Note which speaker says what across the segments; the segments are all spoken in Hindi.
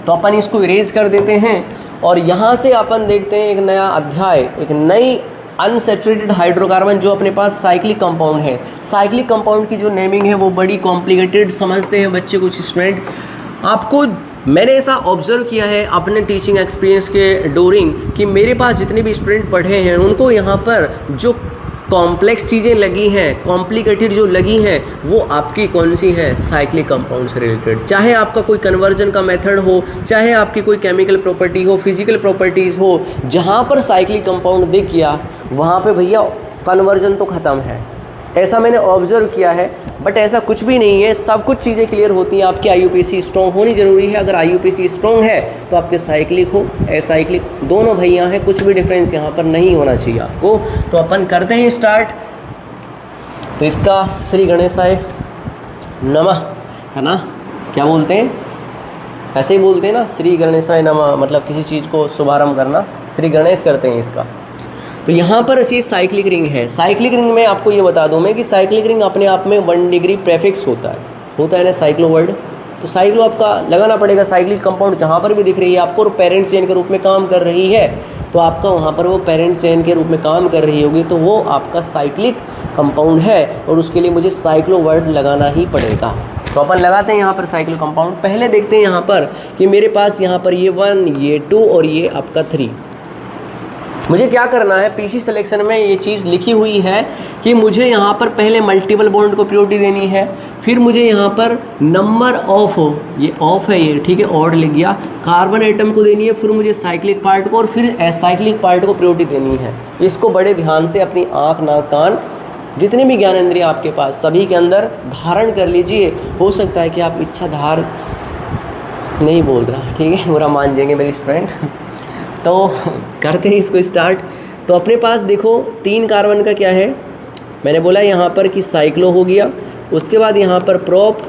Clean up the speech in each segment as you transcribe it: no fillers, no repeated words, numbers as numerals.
Speaker 1: तो अपन इसको इरेज कर देते हैं और यहाँ से अपन देखते हैं एक नया अध्याय, एक नई अनसैचुरेटेड हाइड्रोकार्बन जो अपने पास साइक्लिक कंपाउंड है। साइक्लिक कंपाउंड की जो नेमिंग है वो बड़ी कॉम्प्लिकेटेड समझते हैं बच्चे कुछ स्टूडेंट। आपको मैंने ऐसा ऑब्जर्व किया है अपने टीचिंग एक्सपीरियंस के डोरिंग कि मेरे पास जितने भी स्टूडेंट पढ़े हैं उनको यहाँ पर जो कॉम्प्लेक्स चीज़ें लगी हैं, कॉम्प्लिकेटेड जो लगी हैं, वो आपकी कौन सी है, साइक्लिक कंपाउंड से रिलेटेड। चाहे आपका कोई कन्वर्जन का मेथड हो, चाहे आपकी कोई केमिकल प्रॉपर्टी हो, फिजिकल प्रॉपर्टीज़ हो, जहाँ पर साइक्लिक कंपाउंड दिख गया वहाँ पे भैया कन्वर्जन तो ख़त्म है। ऐसा मैंने ऑब्जर्व किया है, बट ऐसा कुछ भी नहीं है। सब कुछ चीज़ें क्लियर होती हैं। आपकी आईयूपीएसी स्ट्रॉन्ग होनी ज़रूरी है। अगर आईयूपीएसी स्ट्रॉन्ग है तो आपके साइक्लिक हो, असाइक्लिक दोनों भैया हैं, कुछ भी डिफरेंस यहाँ पर नहीं होना चाहिए आपको। तो अपन करते हैं स्टार्ट। तो इसका श्री गणेशाय नमः है ना, क्या बोलते हैं, ऐसे ही बोलते हैं ना, श्री गणेशाय नमः, मतलब किसी चीज़ को शुभारंभ करना, श्री गणेश करते हैं इसका। तो यहाँ पर ये साइक्लिक रिंग है। साइक्लिक रिंग में आपको ये बता दूँ मैं कि साइक्लिक रिंग अपने आप में 1 डिग्री प्रेफिक्स होता है ना साइक्लो वर्ड। तो साइक्लो आपका लगाना पड़ेगा। साइक्लिक कंपाउंड जहाँ पर भी दिख रही है आपको और पेरेंट चेन के रूप में काम कर रही है तो आपका वहाँ पर वो पेरेंट चेन के रूप में काम कर रही होगी तो वो आपका साइक्लिक कंपाउंड है और उसके लिए मुझे साइक्लो वर्ड लगाना ही पड़ेगा। तो अपन लगाते हैं यहाँ पर साइक्लिक कंपाउंड। पहले देखते हैं यहाँ पर कि मेरे पास यहाँ पर ये 1, ये 2 और ये आपका 3। मुझे क्या करना है, पीसी सिलेक्शन में ये चीज़ लिखी हुई है कि मुझे यहाँ पर पहले मल्टीपल बॉन्ड को प्रायोरिटी देनी है, फिर मुझे यहाँ पर नंबर ऑफ, ये ऑफ है ये, ठीक है, ऑड लिख गया, कार्बन एटम को देनी है, फिर मुझे साइक्लिक पार्ट को और फिर एसाइक्लिक पार्ट को प्रायोरिटी देनी है। इसको बड़े ध्यान से अपनी आँख, नाक, कान, जितने भी ज्ञानेंद्रिय आपके पास सभी के अंदर धारण कर लीजिए। हो सकता है कि आप इच्छाधार नहीं बोल रहा, ठीक है, बुरा मान जाएंगे मेरे स्टूडेंट। तो करते हैं इसको स्टार्ट। तो अपने पास देखो 3 कार्बन का क्या है, मैंने बोला यहाँ पर कि साइक्लो हो गया, उसके बाद यहाँ पर प्रोप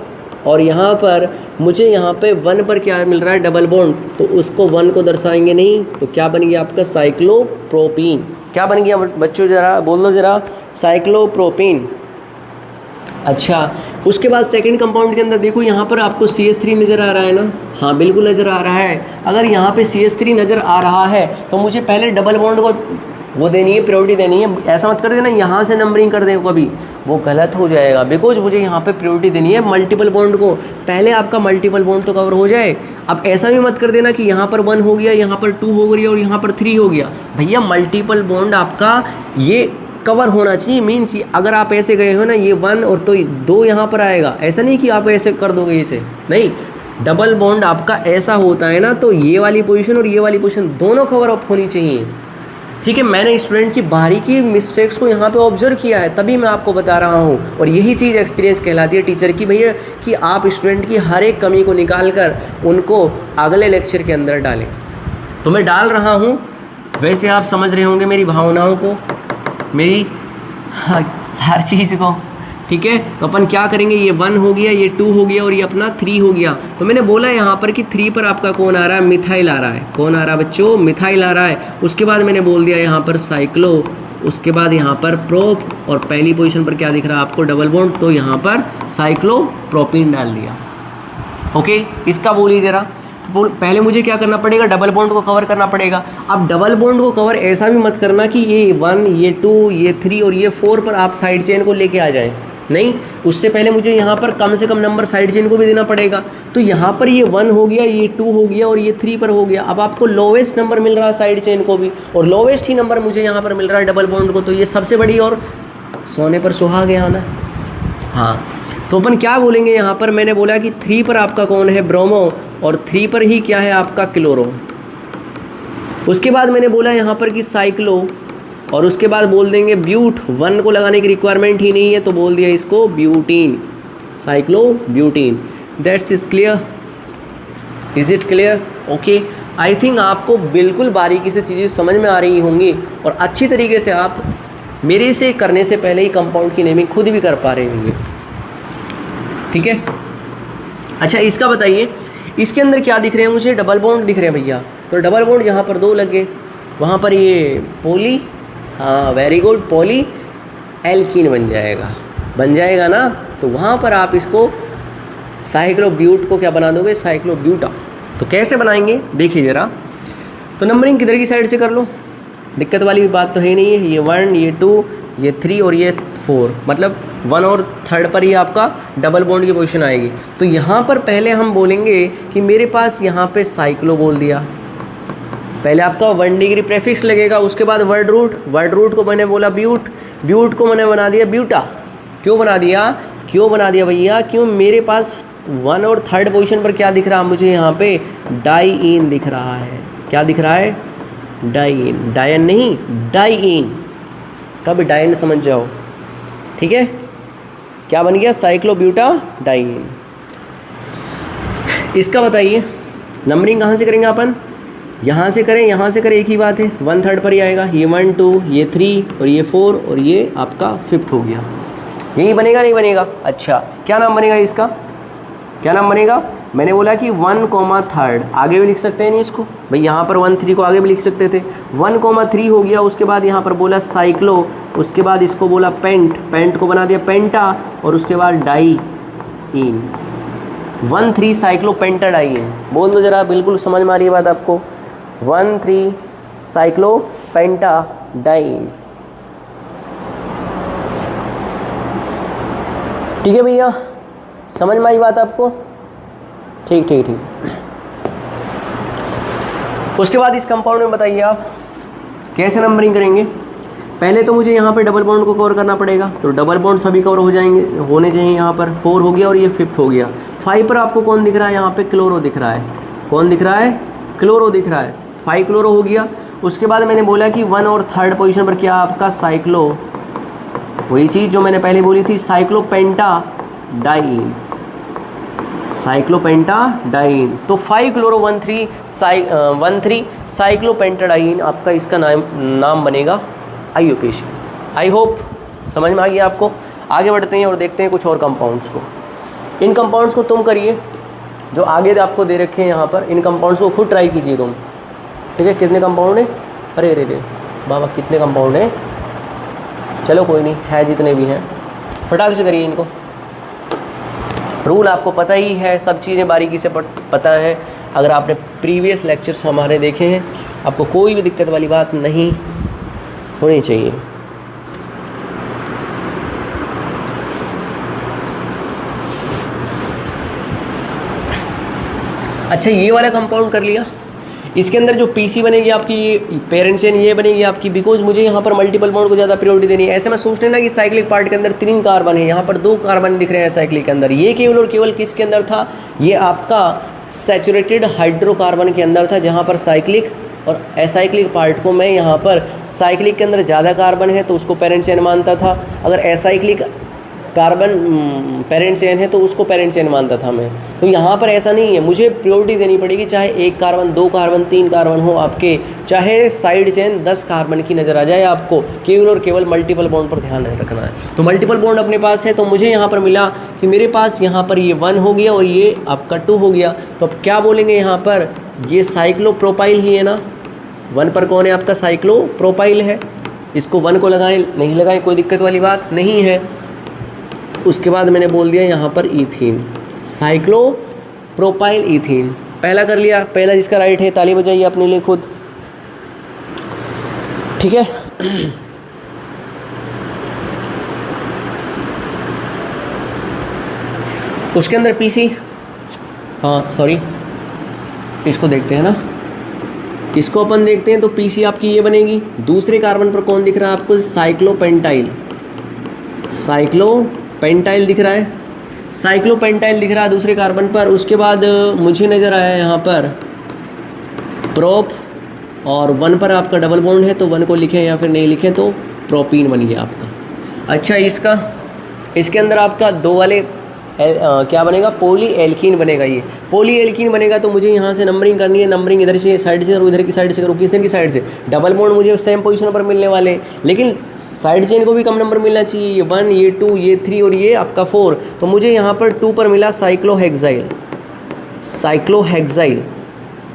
Speaker 1: और यहाँ पर मुझे यहाँ पे 1 पर क्या मिल रहा है, डबल बॉन्ड, तो उसको 1 को दर्शाएंगे नहीं तो क्या बन गया आपका साइक्लोप्रोपीन। क्या बन गया बच्चों, ज़रा बोल दो ज़रा, साइक्लोप्रोपीन। अच्छा, उसके बाद सेकंड कंपाउंड के अंदर देखो यहाँ पर आपको CH3 नज़र आ रहा है ना, हाँ बिल्कुल नज़र आ रहा है। अगर यहाँ पे CH3 नज़र आ रहा है तो मुझे पहले डबल बॉन्ड को वो देनी है, प्रायोरिटी देनी है। ऐसा मत कर देना यहाँ से नंबरिंग कर दे कभी, वो गलत हो जाएगा, बिकॉज मुझे यहाँ पे प्रायोरिटी देनी है मल्टीपल बॉन्ड को। पहले आपका मल्टीपल बॉन्ड तो कवर हो जाए। अब ऐसा भी मत कर देना कि यहाँ पर 1 हो गया, यहाँ पर 2 हो गया और यहाँ पर 3 हो गया। भैया मल्टीपल बॉन्ड आपका ये कवर होना चाहिए। मीन्स अगर आप ऐसे गए हो ना, ये 1 और तो 2 यहाँ पर आएगा, ऐसा नहीं कि आप ऐसे कर दोगे इसे, नहीं, डबल बॉन्ड आपका ऐसा होता है ना, तो ये वाली पोजीशन और ये वाली पोजीशन दोनों कवर अप होनी चाहिए, ठीक है। मैंने स्टूडेंट की बारीकी मिस्टेक्स को यहाँ पे ऑब्जर्व किया है, तभी मैं आपको बता रहा हूँ। और यही चीज़ एक्सपीरियंस कहलाती है टीचर की भैया, कि आप स्टूडेंट की हर एक कमी को निकाल कर उनको अगले लेक्चर के अंदर डालें। तो मैं डाल रहा हूँ, वैसे आप समझ रहे होंगे मेरी भावनाओं को, मेरी हर चीज़ को, ठीक है। तो अपन क्या करेंगे, ये 1 हो गया, ये 2 हो गया और ये अपना 3 हो गया। तो मैंने बोला यहाँ पर कि 3 पर आपका कौन आ रहा है, मिथाइल आ रहा है। कौन आ रहा है बच्चों, मिथाइल आ रहा है। उसके बाद मैंने बोल दिया यहाँ पर साइक्लो, उसके बाद यहाँ पर प्रोप और पहली पोजीशन पर क्या दिख रहा है आपको, डबल बॉन्ड, तो यहाँ पर साइक्लोप्रोपीन डाल दिया। ओके, इसका बोलिए ज़रा। पहले मुझे क्या करना पड़ेगा, डबल बॉन्ड को कवर करना पड़ेगा। अब डबल बॉन्ड को कवर ऐसा भी मत करना कि ये 1, ये 2, ये 3 और ये 4 पर आप साइड चेन को लेके आ जाएं, नहीं, उससे पहले मुझे यहाँ पर कम से कम नंबर साइड चेन को भी देना पड़ेगा। तो यहाँ पर ये 1 हो गया, ये 2 हो गया और ये 3 पर हो गया। अब आपको लोवेस्ट नंबर मिल रहा है साइड चेन को भी, और लोवेस्ट ही नंबर मुझे यहाँ पर मिल रहा है डबल बॉन्ड को, तो ये सबसे बड़ी और सोने पर सुहाग है ना। हाँ, तो अपन क्या बोलेंगे यहाँ पर, मैंने बोला कि 3 पर आपका कौन है, ब्रोमो, और 3 पर ही क्या है आपका क्लोरो। उसके बाद मैंने बोला यहाँ पर कि साइक्लो, और उसके बाद बोल देंगे ब्यूट। 1 को लगाने की रिक्वायरमेंट ही नहीं है तो बोल दिया इसको butene, cyclo butene. That's is clear, is it clear? Okay, I think आपको बिल्कुल बारीकी से चीज़ें समझ में आ रही होंगी और अच्छी तरीके से आप मेरे से करने से पहले ही कंपाउंड की नेमिंग खुद भी कर पा रहे होंगे, ठीक है। अच्छा, इसका बताइए, इसके अंदर क्या दिख रहे हैं मुझे, डबल बॉन्ड दिख रहे हैं भैया। तो डबल बॉन्ड यहाँ पर 2 लगे, वहाँ पर ये पोली, हाँ वेरी गुड, पॉली एल्कीन बन जाएगा ना। तो वहाँ पर आप इसको साइक्लोब्यूट को क्या बना दोगे, साइक्लोब्यूटा। तो कैसे बनाएंगे देखिए ज़रा। तो नंबरिंग किधर की साइड से कर लो, दिक्कत वाली बात तो है नहीं है। ये 1, ये 2, ये 3 और ये 4, मतलब 1 और 3rd पर ही आपका डबल बॉन्ड की पोजीशन आएगी। तो यहाँ पर पहले हम बोलेंगे कि मेरे पास यहाँ पे साइक्लो बोल दिया, पहले आपका 1 डिग्री प्रेफिक्स लगेगा, उसके बाद वर्ड रूट को मैंने बोला ब्यूट, ब्यूट को मैंने बना दिया ब्यूटा। क्यों बना दिया भैया? क्यों मेरे पास 1 और 3rd पोजीशन पर क्या दिख रहा है मुझे यहाँ पे? डाइईन दिख रहा है। क्या दिख रहा है? डाइईन, डायन नहीं डाइईन, कभी डायन समझ जाओ, ठीक है। क्या बन गया? साइक्लोब्यूटा डाइईन। इसका बताइए नंबरिंग कहाँ से करेंगे अपन? यहाँ से करें, यहाँ से करें, एक ही बात है, 1/3 पर ही आएगा। ये 1, 2, ये 3 और ये 4 और ये आपका 5th हो गया। यही बनेगा नहीं बनेगा? अच्छा, क्या नाम बनेगा इसका? क्या नाम बनेगा? मैंने बोला कि 1, 3 आगे भी लिख सकते हैं नहीं इसको भाई, यहाँ पर 1, 3 को आगे भी लिख सकते थे। 1, 3 हो गया, उसके बाद यहाँ पर बोला साइक्लो, उसके बाद इसको बोला पेंट, पेंट को बना दिया पेंटा, और उसके बाद डाइईन। 1, 3 साइक्लो पेंटा डाइईन। बोल दो ज़रा, बिल्कुल समझ में आ रही है बात आपको? 1, 3 साइक्लो पेंटा डाइईन। ठीक है भैया, समझ में आई बात आपको? ठीक ठीक ठीक। उसके बाद इस कंपाउंड में बताइए आप कैसे नंबरिंग करेंगे। पहले तो मुझे यहाँ पे डबल बॉन्ड को कवर करना पड़ेगा, तो डबल बॉन्ड सभी कवर हो जाएंगे, होने चाहिए। यहाँ पर 4 हो गया और ये 5th हो गया। 5 पर आपको कौन दिख रहा है? यहाँ पे क्लोरो दिख रहा है। कौन दिख रहा है? क्लोरो दिख रहा है। 5 क्लोरो हो गया। उसके बाद मैंने बोला कि 1 और 3rd पोजीशन पर क्या आपका? साइक्लो, वही चीज़ जो मैंने पहले बोली थी, साइक्लोपेंटा डाइईन, साइक्लोपेंटा डाइईन। तो 5 क्लोरो 1, 3 साइक्लोपेंटाडाइईन आपका इसका नाम बनेगा आईयूपीएसी। आई होप समझ में आ गया आपको। आगे बढ़ते हैं और देखते हैं कुछ और कंपाउंड्स को। इन कंपाउंड्स को तुम करिए जो आगे आपको दे रखे हैं यहाँ पर, इन कंपाउंड्स को खुद ट्राई कीजिए तुम, ठीक है। कितने कंपाउंड है? अरे रे रे बाबा, कितने कंपाउंड है? चलो कोई नहीं, है जितने भी हैं फटाक से करिए इनको। रूल आपको पता ही है, सब चीज़ें बारीकी से पता है। अगर आपने प्रीवियस लेक्चर्स हमारे देखे हैं, आपको कोई भी दिक्कत वाली बात नहीं होनी चाहिए। अच्छा, ये वाला कंपाउंड कर लिया। इसके अंदर जो पीसी बनेगी आपकी, ये पेरेंट चेन ये बनेगी आपकी, बिकॉज मुझे यहाँ पर मल्टीपल बॉन्ड को ज़्यादा प्रायोरिटी देनी है। ऐसे में सोचने ना कि साइक्लिक पार्ट के अंदर 3 कार्बन है, यहाँ पर 2 कार्बन दिख रहे हैं साइक्लिक के अंदर। ये केवल और केवल किसके अंदर था? ये आपका सैचुरेटेड हाइड्रोकार्बन के अंदर था, जहाँ पर साइक्लिक और एसाइक्लिक पार्ट को मैं यहाँ पर, साइक्लिक के अंदर ज़्यादा कार्बन है तो उसको पेरेंट चेन मानता था, अगर एसाइक्लिक कार्बन पेरेंट चेन है तो उसको पेरेंट चेन मानता था मैं। तो यहाँ पर ऐसा नहीं है, मुझे प्रायोरिटी देनी पड़ेगी, चाहे 1 कार्बन, 2 कार्बन, 3 कार्बन हो आपके, चाहे साइड चेन 10 कार्बन की नज़र आ जाए, आपको केवल और केवल मल्टीपल बॉन्ड पर ध्यान रखना है। तो मल्टीपल बॉन्ड अपने पास है, तो मुझे यहाँ पर मिला कि मेरे पास यहाँ पर ये 1 हो गया और ये आपका 2 हो गया। तो अब क्या बोलेंगे यहाँ पर? ये साइक्लोप्रोपाइल ही है ना। 1 पर कौन है आपका? साइक्लोप्रोपाइल है। इसको 1 को लगाएं, नहीं लगाएं, कोई दिक्कत वाली बात नहीं है। उसके बाद मैंने बोल दिया यहाँ पर ईथीन, साइक्लोप्रोपाइल ईथीन। पहला कर लिया, पहला जिसका राइट है ताली बजाइए अपने लिए खुद, ठीक है। उसके अंदर पीसी, हाँ सॉरी, इसको देखते हैं ना, इसको अपन देखते हैं। तो पीसी आपकी ये बनेगी। दूसरे कार्बन पर कौन दिख रहा है आपको? साइक्लोपेंटाइल, साइक्लोपेंटाइल दिख रहा है, साइक्लोपेंटाइल दिख रहा है दूसरे कार्बन पर। उसके बाद मुझे नज़र आया यहाँ पर प्रोप, और 1 पर आपका डबल बॉन्ड है तो 1 को लिखें या फिर नहीं लिखें तो प्रोपीन बन गया आपका। अच्छा, इसके अंदर आपका 2 वाले क्या बनेगा? पॉली एल्कीन बनेगा। ये पॉली एल्कीन बनेगा तो मुझे यहाँ से नंबरिंग करनी है। नंबरिंग इधर से साइड से करूँ, इधर की साइड से करूँ, किस दिन की साइड से? डबल बॉन्ड मुझे सेम पोजीशन पर मिलने वाले, लेकिन साइड चेन को भी कम नंबर मिलना चाहिए। ये 1, ये 2, ये 3 और ये आपका 4। तो मुझे यहाँ पर 2 पर मिला साइक्लोहेक्साइल, साइक्लोहेक्साइल,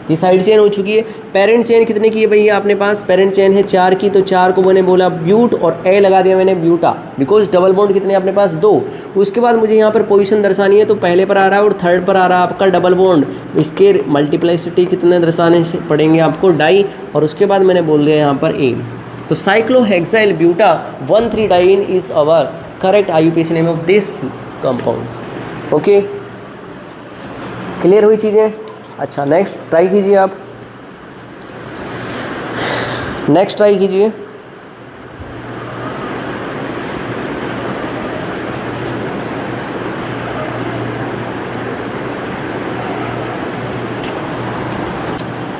Speaker 1: ये साइड चेन हो चुकी है। पेरेंट चेन कितने की है भैया अपने पास? पेरेंट चेन है 4 की, तो 4 को मैंने बोला ब्यूट और ए लगा दिया मैंने ब्यूटा, बिकॉज डबल बॉन्ड कितने अपने पास 2। उसके बाद मुझे यहाँ पर पोजीशन दर्शानी है, तो पहले पर आ रहा है और थर्ड पर आ रहा है आपका डबल बॉन्ड, इसके मल्टीप्लाइसिटी कितने दर्शाने से पड़ेंगे आपको? डाई, और उसके बाद मैंने बोल दिया यहाँ पर इन। तो cyclohexyl buta 1,3 diene is our correct IUPAC name of this compound. Okay, clear हुई चीज़ें? अच्छा, नेक्स्ट ट्राई कीजिए आप, नेक्स्ट ट्राई कीजिए।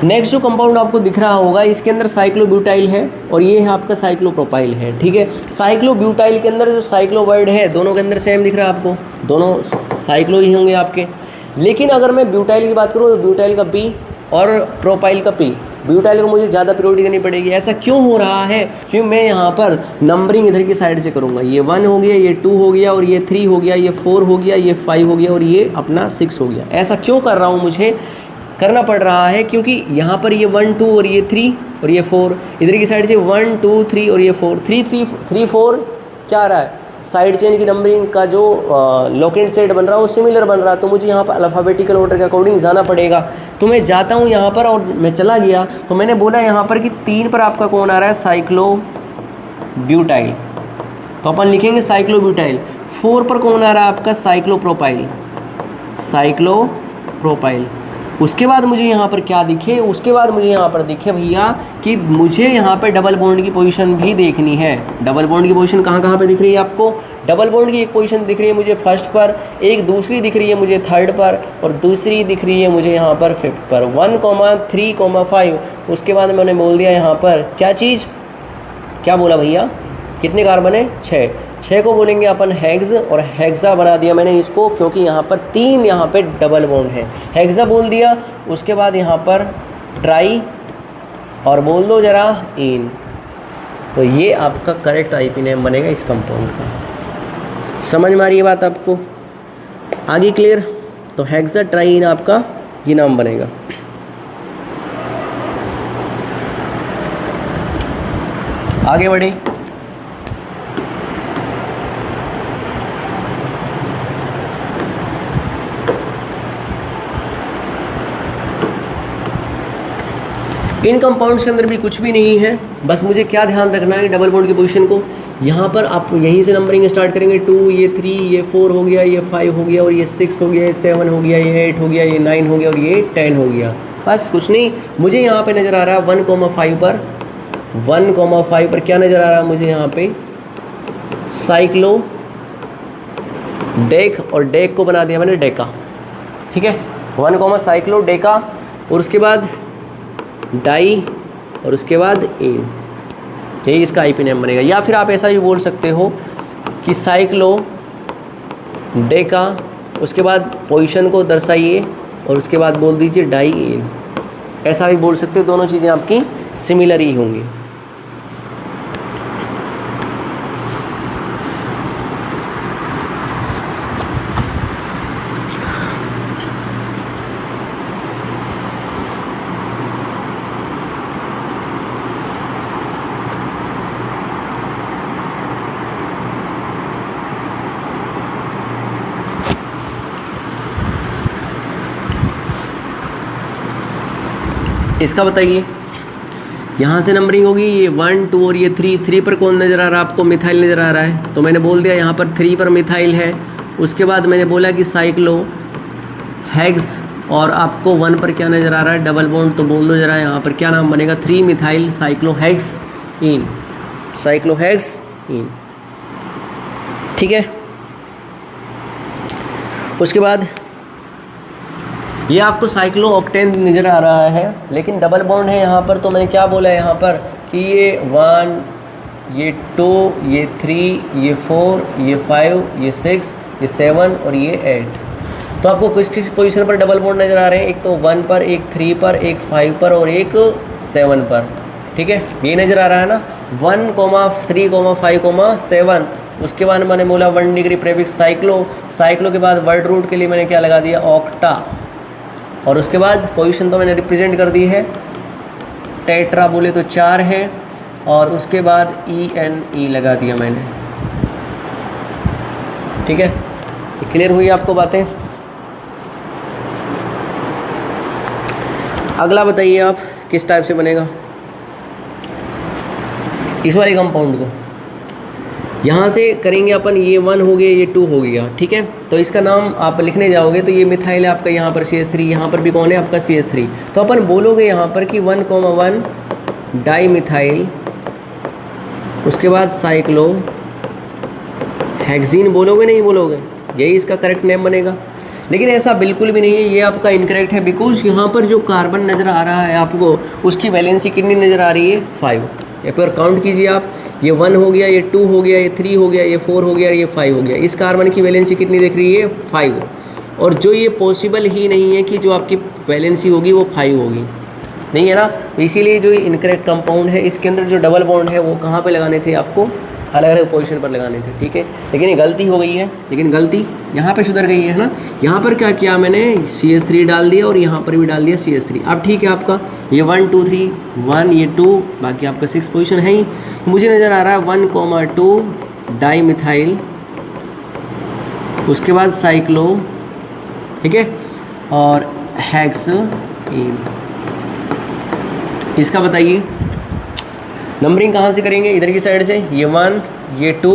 Speaker 1: नेक्स्ट जो कंपाउंड आपको दिख रहा होगा, इसके अंदर साइक्लोब्यूटाइल है और ये है आपका साइक्लोप्रोपाइल है। ठीक है, साइक्लोब्यूटाइल के अंदर जो साइक्लो वर्ड है, दोनों के अंदर सेम दिख रहा है आपको, दोनों साइक्लो ही होंगे आपके। लेकिन अगर मैं ब्यूटाइल की बात करूँ तो ब्यूटाइल का P और प्रोपाइल का P, ब्यूटाइल को मुझे ज़्यादा प्रायोरिटी देनी पड़ेगी। ऐसा क्यों हो रहा है? क्योंकि मैं यहाँ पर नंबरिंग इधर की साइड से करूँगा। ये 1 हो गया, ये 2 हो गया, और ये 3 हो गया, ये 4 हो गया, ये 5 हो गया, और ये अपना 6 हो गया। ऐसा क्यों कर रहा हूँ? मुझे करना पड़ रहा है क्योंकि यहाँ पर ये 1 2 और ये 3 और ये 4, इधर की साइड से 1 2 3 और ये 4, 3 3 3 4 क्या आ रहा है? साइड चेन की नंबरिंग का जो लोकेंट सेट बन रहा है वो सिमिलर बन रहा है, तो मुझे यहाँ पर अल्फ़ाबेटिकल ऑर्डर के अकॉर्डिंग जाना पड़ेगा। तो मैं जाता हूँ यहाँ पर और मैं चला गया, तो मैंने बोला यहाँ पर कि 3 पर आपका कौन आ रहा है? साइक्लोब्यूटाइल, तो अपन लिखेंगे साइक्लोब्यूटाइल। 4 पर कौन आ रहा है आपका? Cyclopropyl, cyclopropyl. उसके बाद मुझे यहाँ पर क्या दिखे? उसके बाद मुझे यहाँ पर दिखे भैया कि मुझे यहाँ पे डबल बॉन्ड की पोजीशन भी देखनी है। डबल बॉन्ड की पोजीशन कहाँ पे दिख रही है आपको? डबल बॉन्ड की एक पोजीशन दिख रही है मुझे फर्स्ट पर, एक दूसरी दिख रही है मुझे थर्ड पर, और दूसरी दिख रही है मुझे यहाँ पर फिफ्थ पर। 1, 3, 5। उसके बाद मैंने बोल दिया यहाँ पर क्या चीज़, क्या बोला भैया? कितने कार्बन है? 6 को बोलेंगे अपन हेक्स, और हेक्सा बना दिया मैंने इसको क्योंकि यहाँ पर 3 यहाँ पे डबल बॉन्ड है, हेक्सा बोल दिया। उसके बाद यहाँ पर ट्राई और बोल दो जरा इन, तो ये आपका करेक्ट IP नेम बनेगा इस कंपाउंड का। समझ में आ रही है बात आपको? आगे क्लियर? तो हेक्सा ट्राई इन आपका ये नाम बनेगा। आगे बढ़े। इन कंपाउंड्स के अंदर भी कुछ भी नहीं है, बस मुझे क्या ध्यान रखना है? डबल बॉन्ड की पोजीशन को यहाँ पर आप यहीं से नंबरिंग स्टार्ट करेंगे। 2, ये 3, ये 4 हो गया, ये 5 हो गया, और ये 6 हो गया, ये 7 हो गया, ये 8 हो गया, ये 9 हो गया, और ये 10 हो गया। बस कुछ नहीं। मुझे यहाँ पे नज़र आ रहा है 1,5 पर, 1,5 पर क्या नज़र आ रहा है मुझे यहाँ पे? साइक्लो डेक, और डेक को बना दिया मैंने डेका। ठीक है, 1, साइक्लो डेका, और उसके बाद डाई, और उसके बाद इन, यही इसका IP नेम बनेगा। या फिर आप ऐसा भी बोल सकते हो कि साइक्लो डेका, उसके बाद पोजीशन को दर्शाइए और उसके बाद बोल दीजिए डाई इन, ऐसा भी बोल सकते हो। दोनों चीज़ें आपकी सिमिलर ही होंगी। इसका बताइए, यहाँ से नंबरिंग होगी, ये 1 2 और ये 3 पर कौन नज़र आ रहा है आपको? मिथाइल नज़र आ रहा है, तो मैंने बोल दिया यहाँ पर 3 पर मिथाइल है। उसके बाद मैंने बोला कि साइक्लो हेक्स, और आपको 1 पर क्या नज़र आ रहा है? डबल बॉन्ड, तो बोल दो जरा यहाँ पर क्या नाम बनेगा? 3 मिथाइल साइक्लोहेक्स इन, साइक्लोहेक्स इन। ठीक है, उसके बाद ये आपको साइक्लो ऑक्टेन नज़र आ रहा है, लेकिन डबल बॉन्ड है यहाँ पर। तो मैंने क्या बोला है यहाँ पर कि ये 1, ये 2, ये 3, ये 4, ये 5, ये 6, ये 7 और ये 8। तो आपको किस पोजीशन पर डबल बॉन्ड नज़र आ रहे हैं? एक तो 1 पर, एक 3 पर, एक 5 पर और एक 7 पर। ठीक है, ये नज़र आ रहा है ना, 1, 3, 5, 7। उसके बाद मैंने बोला 1 डिग्री प्रेफिक्स साइक्लो, साइक्लो के बाद वर्ड रूट के लिए मैंने क्या लगा दिया? ऑक्टा, और उसके बाद पोजीशन तो मैंने रिप्रेजेंट कर दी है, टेट्रा बोले तो 4 है, और उसके बाद ENE लगा दिया मैंने। ठीक है, क्लियर हुई आपको बातें? अगला बताइए आप किस टाइप से बनेगा इस वाले कंपाउंड को। यहाँ से करेंगे अपन, ये 1 हो गया, ये 2 हो गया। ठीक है, तो इसका नाम आप लिखने जाओगे तो ये मिथाइल है आपका, यहाँ पर CH3, यहाँ पर भी कौन है आपका CH3। तो अपन बोलोगे यहाँ पर कि 1,1 डाई मिथाइल, उसके बाद साइक्लो हेक्सीन बोलोगे, नहीं बोलोगे? यही इसका करेक्ट नेम बनेगा। लेकिन ऐसा बिल्कुल भी नहीं है, ये आपका इनकरेक्ट है, बिकॉज यहाँ पर जो कार्बन नज़र आ रहा है आपको, उसकी वैलेंसी कितनी नज़र आ रही है? 5। यहाँ पर काउंट कीजिए आप, ये 1 हो गया, ये 2 हो गया, ये 3 हो गया, ये 4 हो गया, ये 5 हो गया। इस कार्बन की वैलेंसी कितनी दिख रही है? 5। और जो ये पॉसिबल ही नहीं है कि जो आपकी वैलेंसी होगी वो 5 होगी, नहीं है ना। तो इसीलिए जो इनकरेक्ट कंपाउंड है, इसके अंदर जो डबल बॉन्ड है वो कहाँ पे लगाने थे आपको? अलग अलग पोजीशन पर लगाने थे। ठीक है, लेकिन ये गलती हो गई है, लेकिन गलती यहाँ पे सुधर गई है ना। यहाँ पर क्या किया मैंने? CH3 डाल दिया और यहाँ पर भी डाल दिया CH3। अब ठीक है, आपका ये 1 2 3 1, ये 2, बाकी आपका 6 पोजीशन है ही। मुझे नज़र आ रहा है 1,2 डाई मिथाइल, उसके बाद साइक्लो, ठीक है, और हेक्सेन। इसका बताइए नंबरिंग कहाँ से करेंगे? इधर की साइड से, ये 1, ये 2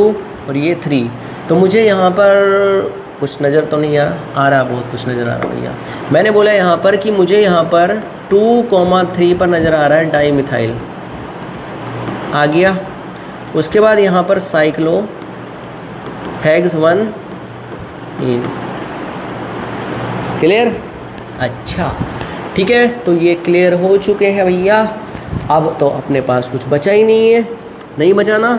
Speaker 1: और ये 3। तो मुझे यहाँ पर कुछ नज़र तो नहीं आ रहा, बहुत कुछ नज़र आ रहा भैया। मैंने बोला यहाँ पर कि मुझे यहाँ पर 2,3 पर नज़र आ रहा है डाई मिथाइल, आ गया। उसके बाद यहाँ पर साइक्लो हेक्स 1 इन। क्लियर? अच्छा, ठीक है, तो ये क्लियर हो चुके हैं भैया। अब तो अपने पास कुछ बचा ही नहीं है, नहीं बचाना।